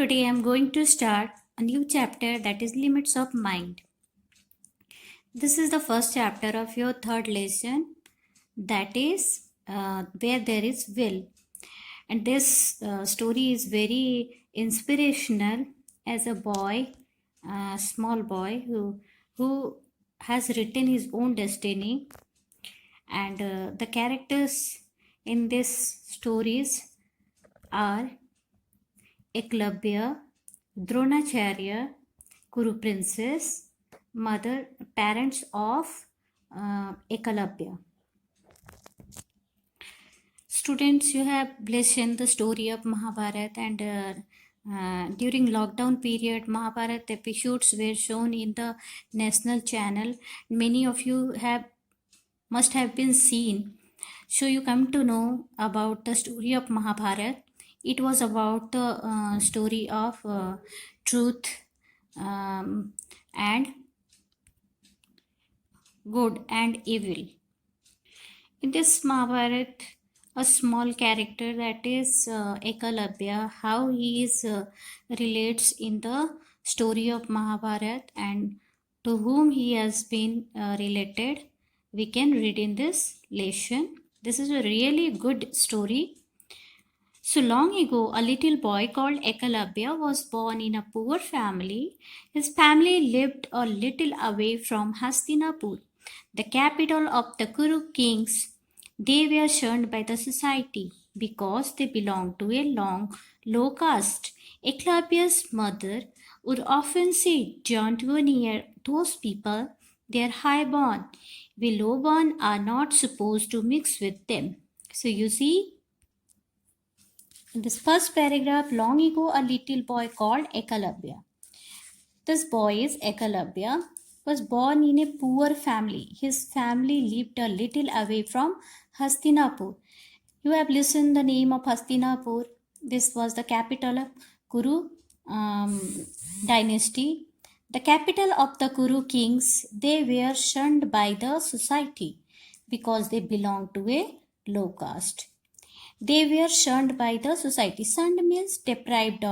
today I am going to start a new chapter, that is Limits of Mind. This is the first chapter of your third lesson, that is Where There Is Will. And this story is very inspirational as a boy, a small boy who has written his own destiny. And the characters in this stories are Eklavya, Dronacharya, Kuru Princess, parents of Ekalavya. Students, you have listened the story of Mahabharata, and during lockdown period, Mahabharata episodes were shown in the national channel. Many of you must have been seen. So you come to know about the story of Mahabharata. It was about the story of truth and good and evil. In this Mahabharata, a small character, that is Ekalavya, how he is relates in the story of Mahabharata and to whom he has been related, we can read in this lesson. This is a really good story. So long ago, a little boy called Ekalavya was born in a poor family. His family lived a little away from Hastinapur, the capital of the Kuru kings. They were shunned by the society because they belonged to a low caste. Eklavya's mother would often say, "Don't go near those people, they are highborn. We lowborn are not supposed to mix with them." So you see, in this first paragraph, long ago, a little boy called Ekalavya. This boy is Ekalavya, was born in a poor family. His family lived a little away from Hastinapur. You have listened the name of Hastinapur. This was the capital of Kuru dynasty. The capital of the Kuru kings. They were shunned by the society because they belonged to a low caste. They were shunned by the society. Shunned means deprived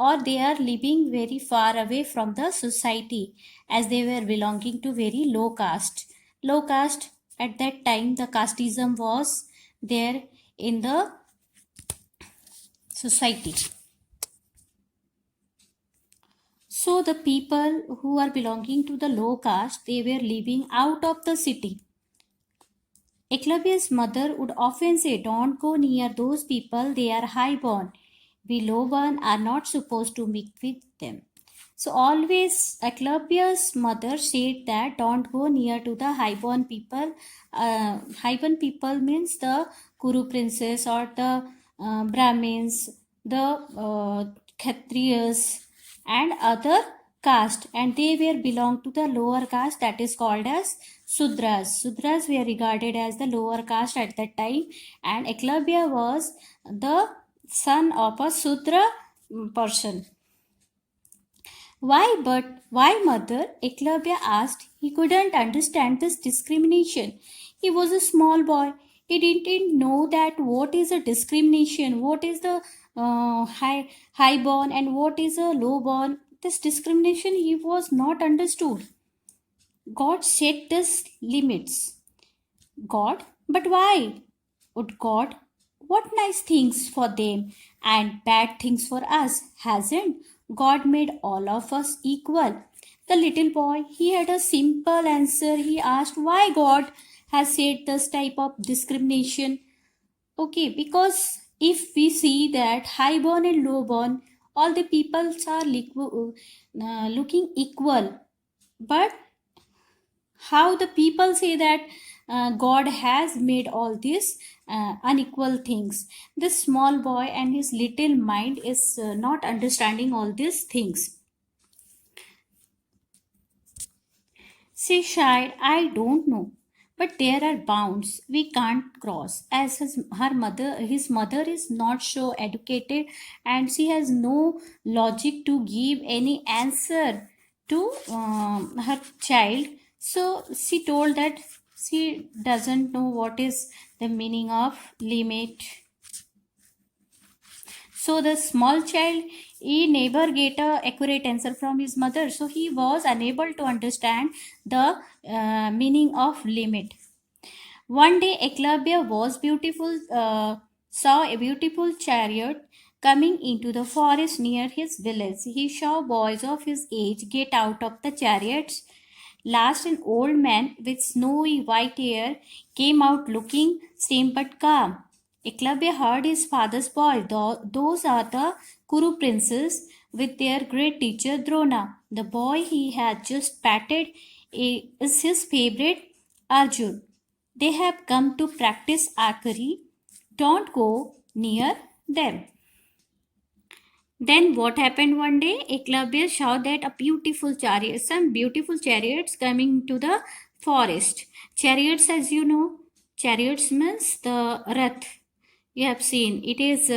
or they are living very far away from the society as they were belonging to very low caste. Low caste, at that time the casteism was there in the society. So the people who are belonging to the low caste, they were living out of the city. Eklavya's mother would often say, "Don't go near those people, they are highborn. We lowborn are not supposed to mix with them." So always Eklavya's mother said that don't go near to the highborn people. Highborn people means the Kuru princess or the Brahmins, the Kshatriyas and other caste, and they were belong to the lower caste, that is called as Sudras. Sudras were regarded as the lower caste at that time, and Eklavya was the son of a Sudra person. Why, mother? Eklavya asked. He couldn't understand this discrimination. He was a small boy. He didn't know that what is a discrimination, what is the high born and what is a low born. This discrimination he was not understood. God set these limits. God, but why? Would God, what nice things for them and bad things for us, hasn't God made all of us equal? The little boy, he had a simple answer. He asked why God has said this type of discrimination. Okay, because if we see that highborn and lowborn, all the peoples are looking equal, but how the people say that God has made all these unequal things. This small boy and his little mind is not understanding all these things. She sighed, "I don't know, but there are bounds we can't cross." As his mother is not so educated, and she has no logic to give any answer to her child. So she told that she doesn't know what is the meaning of limit. So the small child, he never get a accurate answer from his mother. So he was unable to understand the meaning of limit. One day, Eklavya saw a beautiful chariot coming into the forest near his village. He saw boys of his age get out of the chariots. Last, an old man with snowy white hair came out looking same but calm. Eklavya heard his father's voice. Those are the Kuru princes with their great teacher Drona. The boy he had just patted is his favorite Arjun. They have come to practice archery. Don't go near them. Then what happened one day? Eklavya saw that some beautiful chariots coming to the forest. Chariots, as you know, chariots means the rath. You have seen it is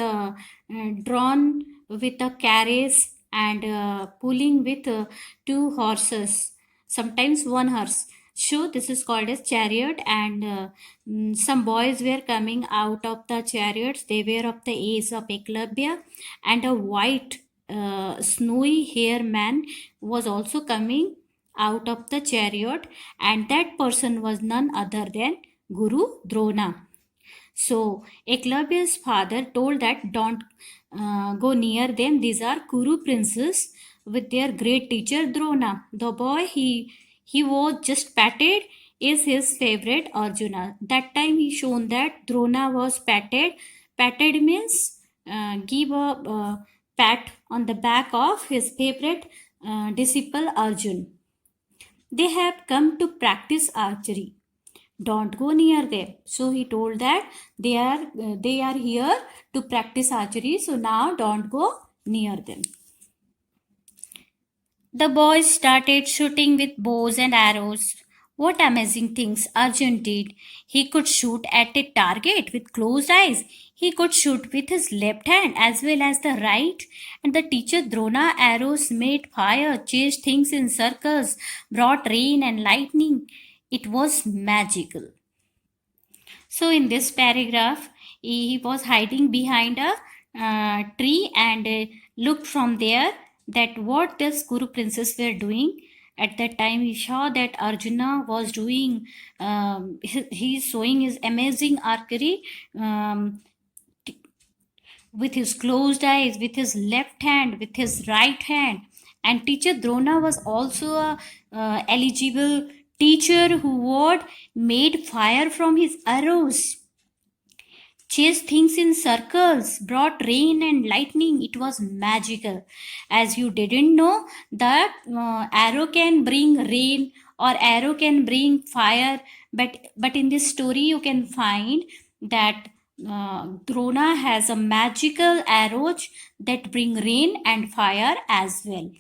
drawn with a carriage and pulling with two horses, sometimes one horse. So this is called as chariot, and some boys were coming out of the chariots. They were of the age of Eklavya, and a white snowy hair man was also coming out of the chariot, and that person was none other than Guru Drona. So Eklavya's father told that don't go near them. These are Kuru princes with their great teacher Drona. The boy he was just patted is his favorite Arjuna. That time he shown that Drona was patted. Patted means give a pat on the back of his favorite disciple Arjun. They have come to practice archery. Don't go near them. So he told that they are here to practice archery, so now don't go near them. The boys started shooting with bows and arrows. What amazing things Arjun did. He could shoot at a target with closed eyes. He could shoot with his left hand as well as the right. And the teacher Drona arrows made fire, chased things in circles, brought rain and lightning. It was magical. So in this paragraph, he was hiding behind a tree and looked from there that what this Kuru princess were doing. At that time, he saw that Arjuna was doing, he is showing his amazing archery with his closed eyes, with his left hand, with his right hand. And teacher Drona was also a eligible teacher who would made fire from his arrows, chased things in circles, brought rain and lightning. It was magical. As you didn't know that arrow can bring rain or arrow can bring fire, but in this story you can find that Drona has a magical arrows that bring rain and fire as well.